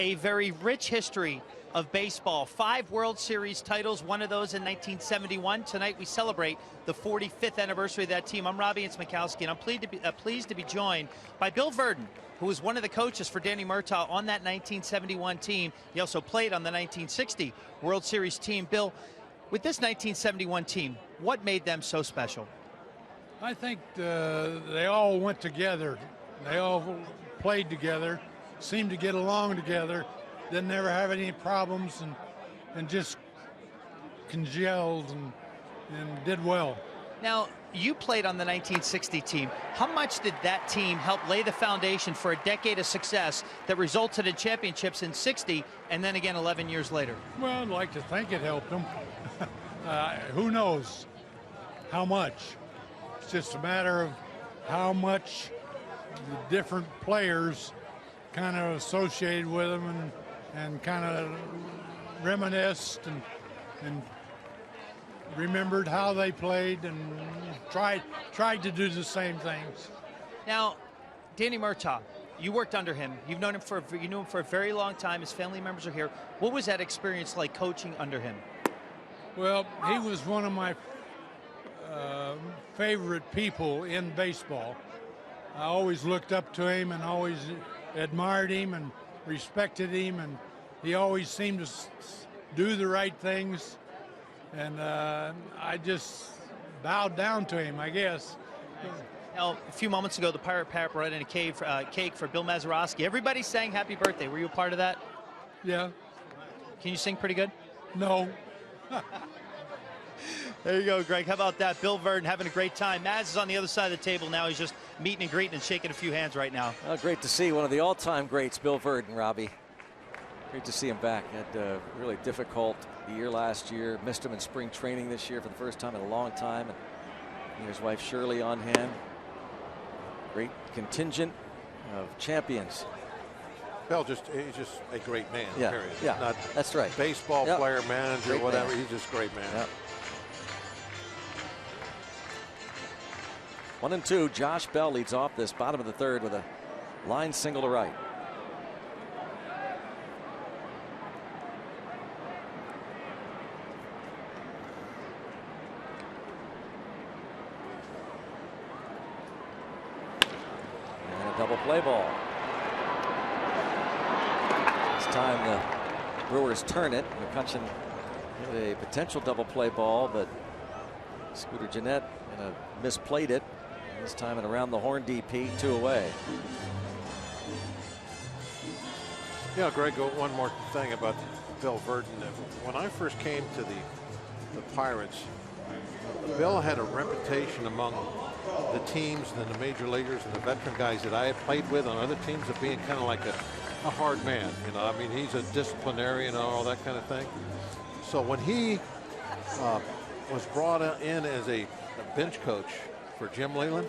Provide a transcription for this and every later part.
a very rich history of baseball. 5 World Series titles, one of those in 1971. Tonight we celebrate the 45th anniversary of that team. I'm Robbie Ince-Mikowski, and I'm pleased to be joined by Bill Virdon, who was one of the coaches for Danny Murtaugh on that 1971 team. He also played on the 1960 World Series team. Bill, with this 1971 team, what made them so special? I think they all went together. They all played together, seemed to get along together, didn't ever have any problems, and just congealed and did well. Now, you played on the 1960 team. How much did that team help lay the foundation for a decade of success that resulted in championships in 60 and then again 11 years later? Well, I'd like to think it helped them. Who knows how much? It's just a matter of how much the different players kind of associated with them and kind of reminisced and remembered how they played and tried to do the same things. Now, Danny Murtaugh, you worked under him. You knew him for a very long time. His family members are here. What was that experience like coaching under him? Well, he was one of my favorite people in baseball. I always looked up to him and always admired him and respected him, and he always seemed to do the right things, and I just bowed down to him, I guess. Now, a few moments ago, the Pirate Pap brought in a cake for Bill Mazeroski. Everybody sang happy birthday. Were you a part of that? Yeah. Can you sing pretty good? No. There you go, Greg. How about that? Bill Virdon having a great time. Maz is on the other side of the table now. He's just meeting and greeting and shaking a few hands right now. Well, great to see one of the all-time greats, Bill Virdon, Robbie. Great to see him back. Had a really difficult year last year. Missed him in spring training this year for the first time in a long time. And his wife Shirley on hand. Great contingent of champions. Bill, he's just a great man, yeah, period. Yeah, not that's right. Baseball player, manager, great whatever. Man. He's just a great man. Yep. 1-2. Josh Bell leads off this bottom of the third with a line single to right. And a double play ball. This time the Brewers turn it. McCutcheon hit a potential double play ball, but Scooter Gennett misplayed it. This time and around the horn DP, 2 away. Yeah, Greg, one more thing about Bill Virdon. When I first came to the Pirates, Bill had a reputation among the teams and the major leaguers and the veteran guys that I had played with on other teams of being kind of like a hard man. You know, I mean, he's a disciplinarian and all that kind of thing. So when he was brought in as a bench coach for Jim Leyland,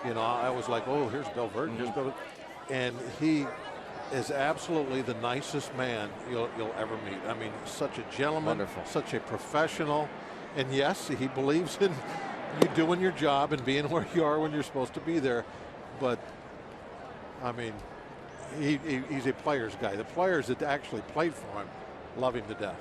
you know, I was like, oh, here's Bill Virdon. Here's Bill. And he is absolutely the nicest man you'll ever meet. I mean, such a gentleman, wonderful, such a professional. And yes, he believes in you doing your job and being where you are when you're supposed to be there. But I mean, he's a player's guy. The players that actually played for him love him to death.